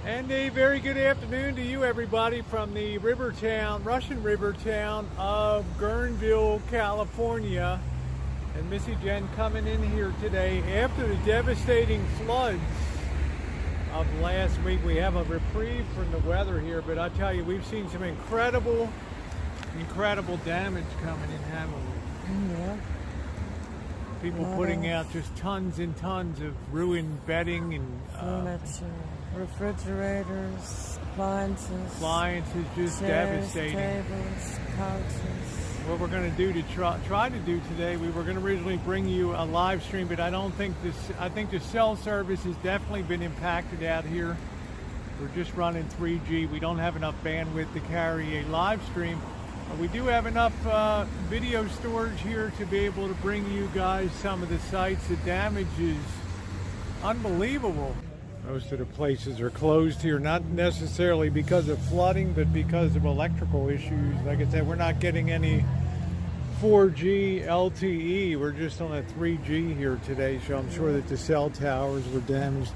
And a very good afternoon to you, everybody, from the Russian river town of Guerneville, California. And Missy Jenn coming in here today after the devastating floods of last week. We have a reprieve from the weather here, but I tell you, we've seen some incredible damage coming in, haven't we? Yeah. People putting out just tons and tons of ruined bedding and furniture, refrigerators, appliances. Appliances, just chairs, devastating. Tables, couches. What we're going to do to try to do today, we were going to originally bring you a live stream, but I think the cell service has definitely been impacted out here. We're just running 3G. We don't have enough bandwidth to carry a live stream. We do have enough video storage here to be able to bring you guys some of the sites. The damage is unbelievable. Most of the places are closed here, not necessarily because of flooding, but because of electrical issues. Like I said, we're not getting any 4G LTE. We're just on a 3G here today, so I'm sure that the cell towers were damaged.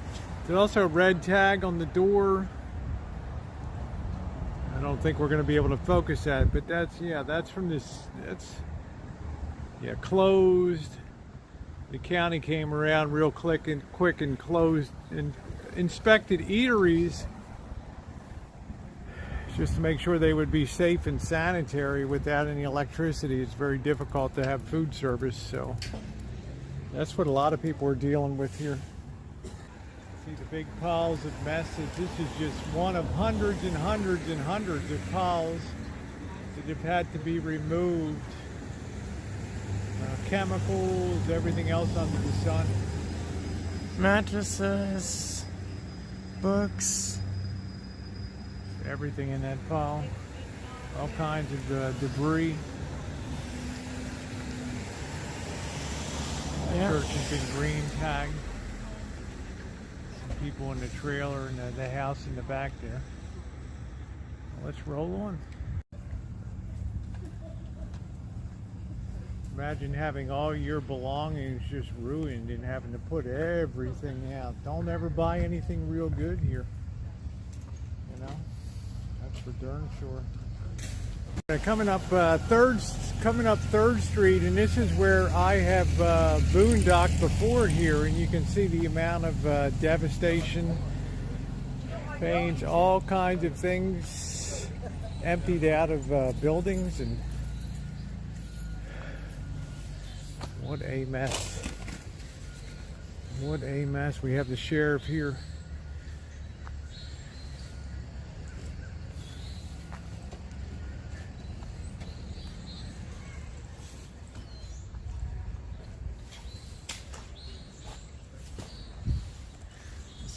There's also a red tag on the door. I don't think we're going to be able to focus that, but that's from this, closed. The county came around real quick and closed and inspected eateries just to make sure they would be safe and sanitary without any electricity. It's very difficult to have food service, so that's what a lot of people are dealing with here. See the big piles of messes. This is just one of hundreds and hundreds and hundreds of piles that have had to be removed. Chemicals, everything else under the sun. Mattresses, books. Everything in that pile. All kinds of debris. Yeah. Church has been green tagged. People in the trailer and the house in the back there. Well, let's roll on. Imagine having all your belongings just ruined and having to put everything out. Don't ever buy anything real good here. You know, that's for darn sure. Coming up Third Street, and this is where I have boondocked before here, and you can see the amount of devastation, pains, all kinds of things emptied out of buildings, and what a mess. What a mess. We have the sheriff here.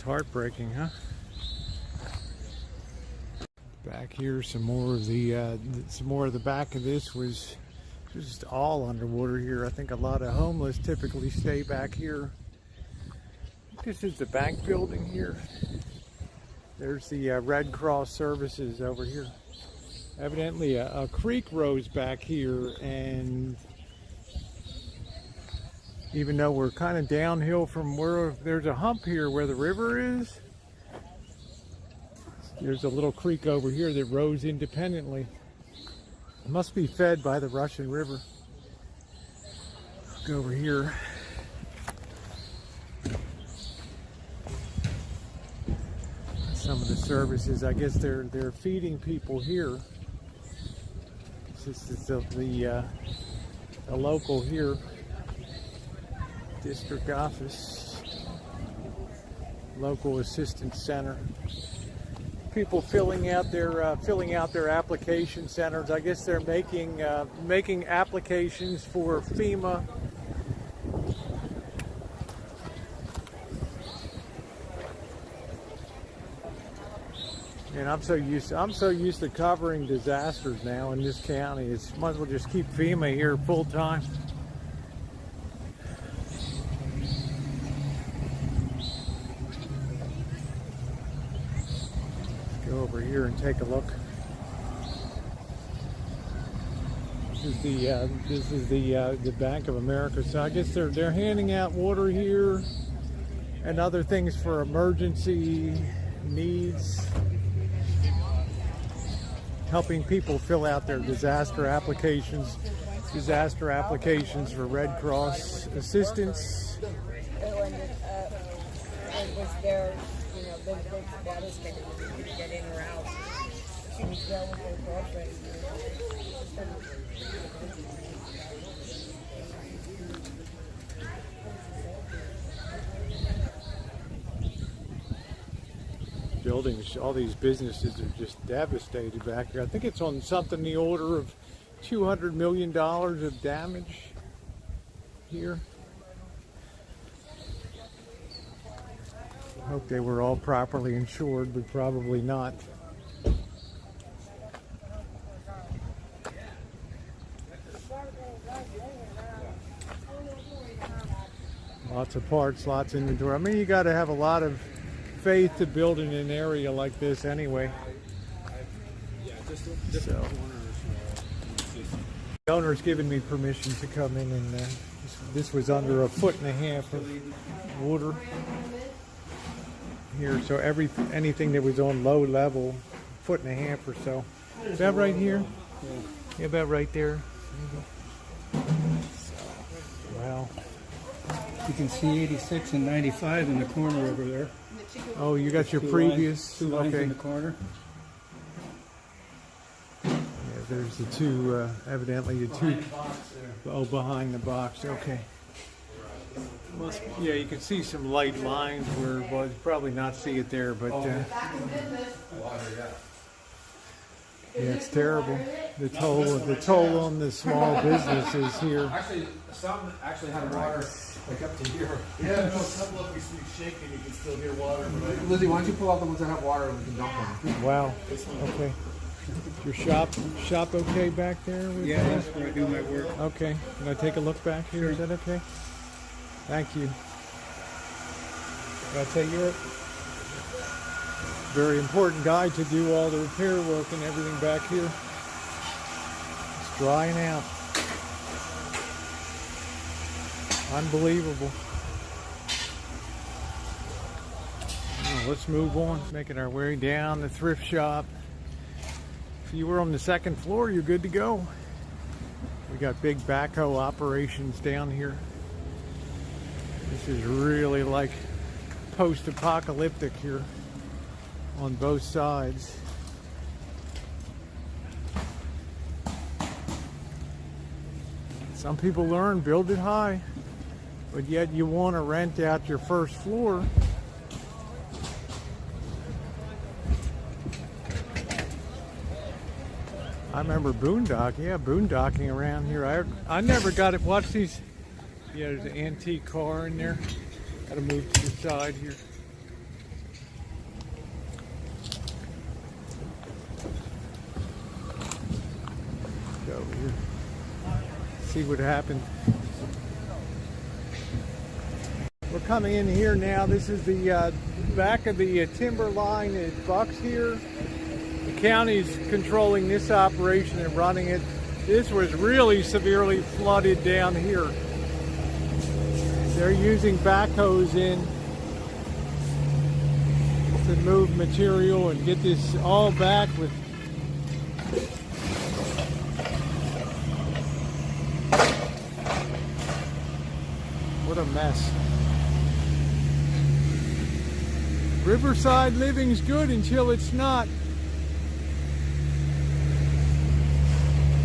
Heartbreaking, huh? Back here, some more of the back of this was just all underwater here. I think a lot of homeless typically stay back here. This is the bank building here. There's the Red Cross services over here. Evidently a creek rose back here, and even though we're kind of downhill from where there's a hump here where the river is, there's a little creek over here that rose independently. It must be fed by the Russian River. Go over here. Some of the services, I guess they're feeding people here. This is the local here. District office, local assistance center. People filling out their application centers. I guess they're making applications for FEMA. And I'm so used to covering disasters now in this county. It's might as well just keep FEMA here full time. Go over here and take a look. This is the Bank of America. So I guess they're handing out water here and other things for emergency needs, helping people fill out their disaster applications for Red Cross assistance. It was there, you know, they devastated to get in or out. She was there with her girlfriend. Buildings, all these businesses are just devastated back here. I think it's on something in the order of $200 million of damage here. I hope they were all properly insured, but probably not. Lots of parts, lots of inventory. I mean, you got to have a lot of faith to build in an area like this anyway. So, the owner's given me permission to come in, and this was under 1.5 feet of water here. So anything that was on low level, 1.5 feet or so. Is that right here? Yeah, about right there. Wow. You can see 86 and 95 in the corner over there. Oh, you got your previous. Two lines in the corner. Yeah, there's the two, evidently the two. Oh, behind the box. Okay. Well, yeah, you can see some light lines where, well, you probably not see it there, but yeah, it's terrible. The toll on the small businesses here. Actually, some actually had water like up to here. Yeah, no, a couple of us shaking, you can still hear water. Lizzie, why don't you pull out the ones that have water and we can dump them? Wow. Okay. Your shop okay back there? Yeah, that's where I do my work. Okay. Can I take a look back here? Is that okay? Thank you. Can I tell you it? Very important guy to do all the repair work and everything back here. It's drying out. Unbelievable. Well, let's move on. Making our way down the thrift shop. If you were on the second floor, you're good to go. We got big backhoe operations down here. This is really like post-apocalyptic here on both sides. Some people learn, build it high, but yet you want to rent out your first floor. I remember boondocking around here. I never got it. Watch these. Yeah, there's an antique car in there. Got to move to the side here. Go over here. See what happened. We're coming in here now. This is the back of the timber line at Bucks here. The county's controlling this operation and running it. This was really severely flooded down here. They're using backhoes in to move material and get this all back with. What a mess. Riverside living's good until it's not.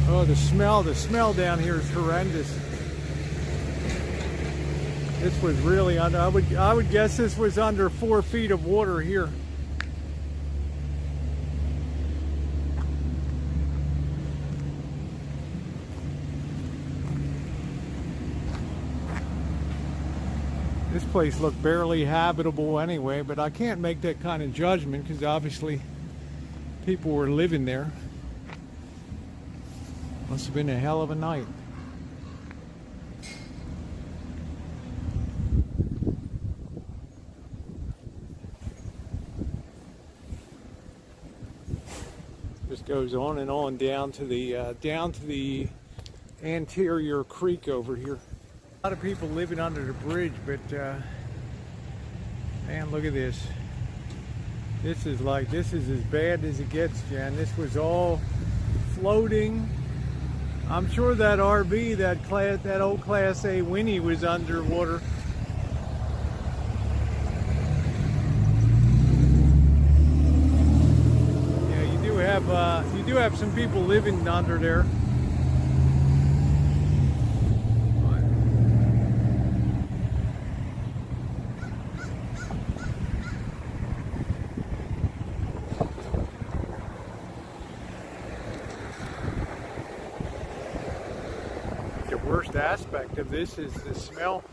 Oh, the smell down here is horrendous. This was really under, I would guess this was under 4 feet of water here. This place looked barely habitable anyway, but I can't make that kind of judgment because obviously people were living there. Must have been a hell of a night. Just goes on and on down to the anterior creek over here. A lot of people living under the bridge, but man, look at this. This is as bad as it gets, Jen. This was all floating. I'm sure that RV, that old Class A Winnie, was underwater. Yeah, you do have some people living under there. The worst aspect of this is the smell.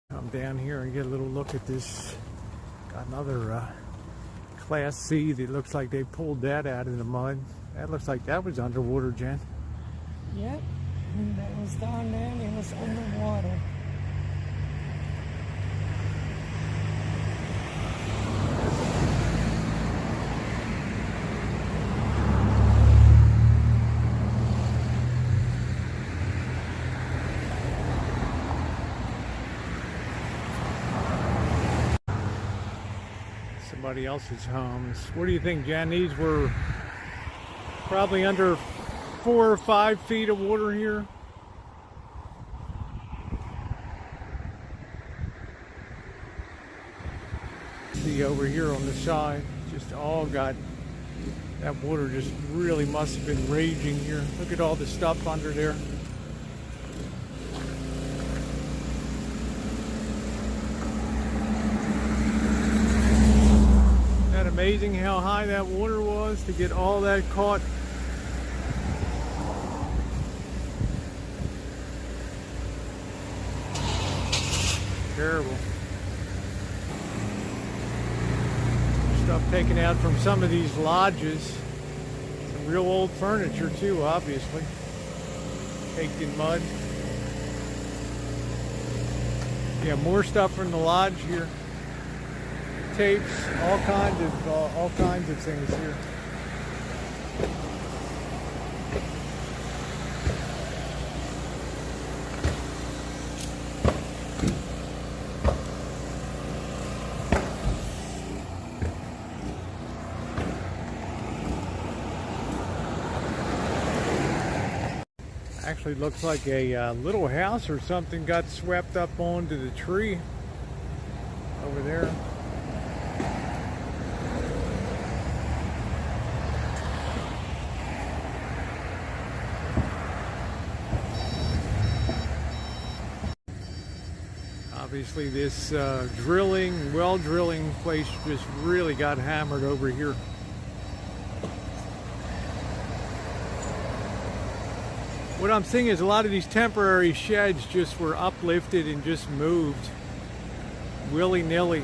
Come down here and get a little look at this. Got another Class C that looks like they pulled that out of the mud. That looks like that was underwater, Jen. Yep, and that was down there and it was underwater. Somebody else's homes. What do you think, Jen? These were probably under 4 or 5 feet of water here. See over here on the side, just all got, that water just really must have been raging here. Look at all the stuff under there. Amazing how high that water was to get all that caught. Terrible. Stuff taken out from some of these lodges. Some real old furniture too, obviously. Caked in mud. Yeah, more stuff from the lodge here. Tapes, all kinds of things here. Actually looks like a little house or something got swept up onto the tree over there. Obviously this well drilling place just really got hammered over here. What I'm seeing is a lot of these temporary sheds just were uplifted and just moved willy-nilly.